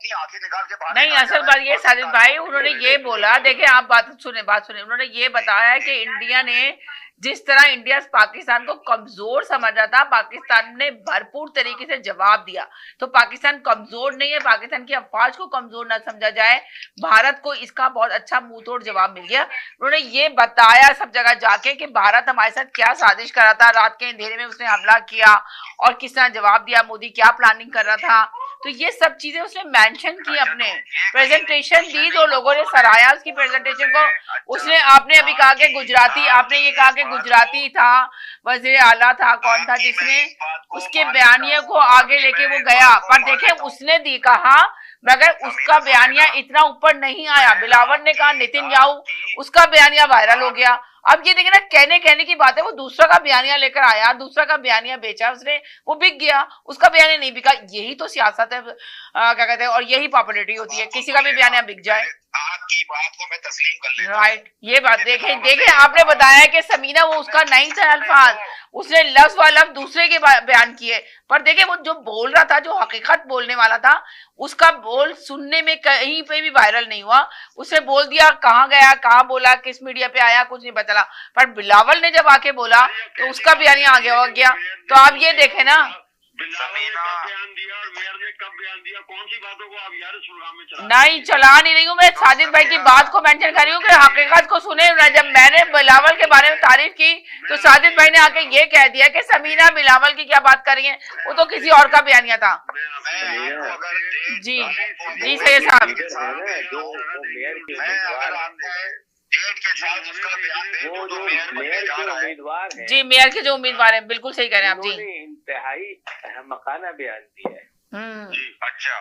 अपनी आंखें निकाल के बाहर नहीं, असल बात ये साजिद भाई, उन्होंने ये बोला, देखिए आप बात सुने, उन्होंने ये बताया है कि इंडिया ने जिस तरह इंडिया पाकिस्तान को कमजोर समझा था, पाकिस्तान ने भरपूर तरीके से जवाब दिया। तो पाकिस्तान कमजोर नहीं है, पाकिस्तान की अफवाज को कमजोर ना समझा जाए, भारत को इसका बहुत अच्छा मुंह तोड़ जवाब मिल गया। उन्होंने ये बताया सब जगह जाके कि भारत हमारे साथ क्या साजिश कर रहा था, रात के अंधेरे में उसने हमला किया और किस तरह जवाब दिया, मोदी क्या प्लानिंग कर रहा था। तो ये सब चीजें उसने मेंशन की, अपने प्रेजेंटेशन दी, तो लोगों ने सराहा उसकी प्रेजेंटेशन को। उसने, आपने अभी कहा कि गुजराती, आपने ये कहा कि गुजराती था, वजीर आला था, कौन था जिसने उसके बयानिया को आगे लेके वो गया, पर देखे उसने दी कहा, मगर उसका बयानिया इतना ऊपर नहीं आया। बिलावल ने कहा नितिन याहू, उसका बयानिया वायरल हो गया। अब ये देखिए ना, कहने की बात है, वो दूसरा का बयानिया लेकर आया, दूसरा का बयानिया बेचा उसने, वो बिक गया, उसका बयानिया नहीं बिका। यही तो सियासत है, क्या कहते हैं, और यही पॉपुलैरिटी होती है, किसी का भी बयानिया बिक जाए। आपकी बात को मैं तस्लीम कर लेता हूं। राइट, ये बात देखे आपने बताया कि समीना वो उसका नहीं था अल्फाज, उसने लफ्ज व लफ्ज दूसरे के बयान किए, पर देखे वो जो बोल रहा था, जो हकीकत बोलने वाला था, उसका बोल सुनने में कहीं पे भी वायरल नहीं हुआ। उसने बोल दिया, कहाँ गया, कहाँ बोला, किस मीडिया पे आया, कुछ नहीं पता चला। पर बिलावल ने जब आके बोला तो उसका बयान आगे हो गया। तो आप ये देखे ना, बयान दिया और मेयर ने कब बयान दिया, कौन सी बातों को आप यार सुलगाम में चला नहीं रही हूँ मैं, साजिद भाई की बात को मेंशन कर रही हूँ कि हकीकत को सुने। जब मैंने बिलावल के बारे में तारीफ की तो साजिद भाई ने आके ये कह दिया कि समीना बिलावल की क्या बात कर रही है, वो तो किसी और का बयानिया था। जी जी सैयद साहब, जी मेयर के जो उम्मीदवार हैं, बिल्कुल सही कह रहे हैं आप जी, इंतहाई अहमकाना बयान दिया है। अच्छा,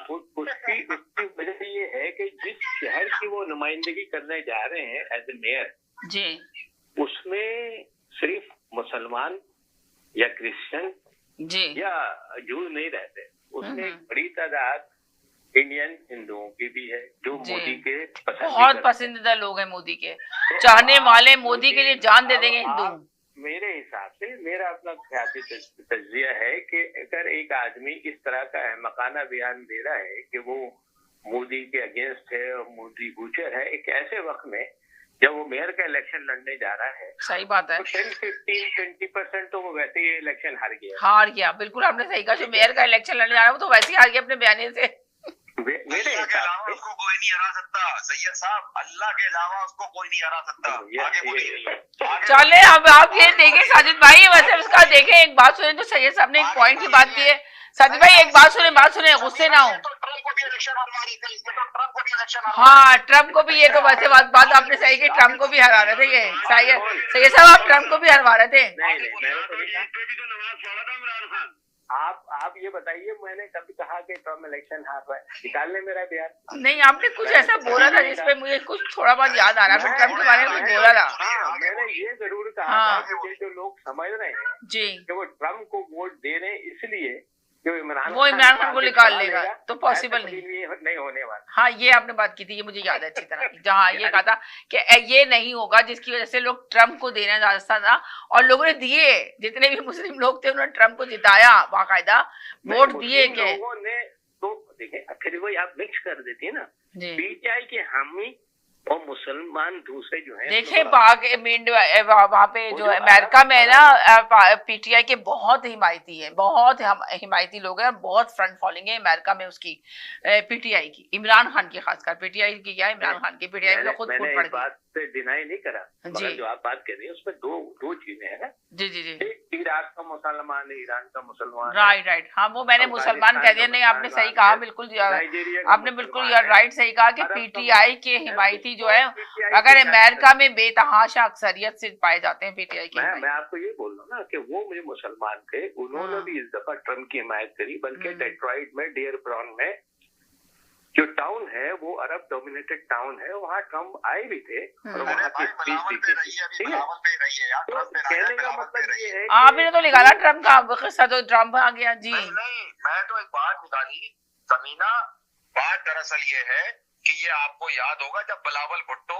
उसकी वजह ये है कि जिस शहर की वो नुमाइंदगी करने जा रहे हैं एज ए मेयर जी, उसमें सिर्फ मुसलमान या क्रिश्चियन जी या जूस नहीं रहते, उसमें एक बड़ी तादाद इंडियन हिंदुओं की भी है जो मोदी के बहुत पसंदीदा लोग हैं, मोदी के चाहने वाले, मोदी के लिए जान दे देंगे हिंदू। मेरे हिसाब से, मेरा अपना सियासी तज्जिया है कि अगर एक आदमी इस तरह का अहमकाना बयान दे रहा है कि वो मोदी के अगेंस्ट है और मोदी बूचर है, एक ऐसे वक्त में जब वो मेयर का इलेक्शन लड़ने जा रहा है, सही बात है, तो 10-15-20% तो वो वैसे ही इलेक्शन हार गया। बिल्कुल आपने सही कहा, जो मेयर का इलेक्शन लड़ने जा रहा है वो तो वैसे ही हार गया अपने बयानी से। मेरे हिसाब से उसको कोई नहीं हरा सकता सैयद साहब, अल्लाह के अलावा उसको कोई नहीं हरा सकता। आगे बोलिए। चले, अब आप ये देखें साजिद भाई, वैसे उसका देखें, एक बात सुने, तो सैयद साहब ने एक पॉइंट की बात की है। साजिद भाई एक बात सुने, गुस्से ना हो। हाँ, ट्रम्प को भी, ये तो वैसे बात आपने सही की, ट्रम्प को भी हरा रहे थे ये सैयद साहब, आप ट्रम्प को भी हरवा रहे थे। आप ये बताइए, मैंने कभी कहा कि ट्रम्प इलेक्शन हार रहा है, निकालने मेरा बयान? नहीं, आपने कुछ ऐसा बोला था जिसपे मुझे कुछ थोड़ा बहुत याद आ रहा है, ट्रम्प के बारे में कुछ बोला था। हाँ, मैंने ये जरूर कहा था कि जो लोग समझ रहे हैं जी कि वो ट्रम्प को वोट दे रहे हैं इसलिए वो इमरान खान को निकाल लेगा, तो पॉसिबल नहीं होने वाला। हाँ, ये आपने बात की थी, ये मुझे याद है अच्छी तरह, जहाँ ये कहा था कि ये नहीं होगा, जिसकी वजह से लोग ट्रम्प को देना चाहता था, और लोगों ने दिए, जितने भी मुस्लिम लोग थे उन्होंने ट्रम्प को जिताया, बाकायदा वोट दिए के लोगों ने। तो देखिए, फिर वही आप मिक्स कर देती है ना, पीटीआई के हामी और मुसलमान दूसरे जो है, देखिए वहाँ पे जो अमेरिका में है ना, पीटीआई के बहुत हिमायती है, बहुत हिमायती लोग हैं, बहुत फ्रंट फॉलोइंग है अमेरिका में उसकी, पीटीआई की, इमरान खान की खासकर। पीटीआई की क्या, इमरान खान की, पीटीआई में खुद पढ़ बात से डिनाई नहीं करा, मगर जो आप बात कर रही है उसमें दो चीजें हैं ना। जी जी जी, इराक का मुसलमान है, ईरान का मुसलमान, राइट, हाँ वो मैंने मुसलमान कह दिया, नहीं आपने सही कहा, बिल्कुल आपने बिल्कुल राइट सही कहा कि पीटीआई के हिमायती जो है, अगर अमेरिका में बेतहाशा अक्सरियत से पाए जाते हैं पीटीआई के। मैं आपको ये बोल रहा हूँ ना कि वो मुझे मुसलमान थे, उन्होंने भी इस दफा ट्रम्प की हिमायत करी, बल्कि डेट्रॉइट में, डियर ब्राउन में जो टाउन है वो अरब डोमिनेटेड टाउन है, वहाँ ट्रम्प आए भी थे और वहाँ की स्पीच दी थी, ठीक है। तो कहने का मतलब ये है, आपने तो निकाला ट्रम्प का किस्सा, तो ट्रम्प आ गया जी। नहीं, मैं तो एक बात निकाली समीना, बात दरअसल ये है कि ये आपको याद होगा जब बिलावल भुट्टो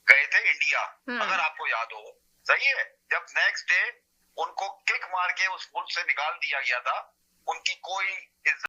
गए थे इंडिया, अगर आपको याद हो, सही है, जब नेक्स्ट डे उनको किक मार के उस मुल्क से निकाल दिया गया था, उनकी कोई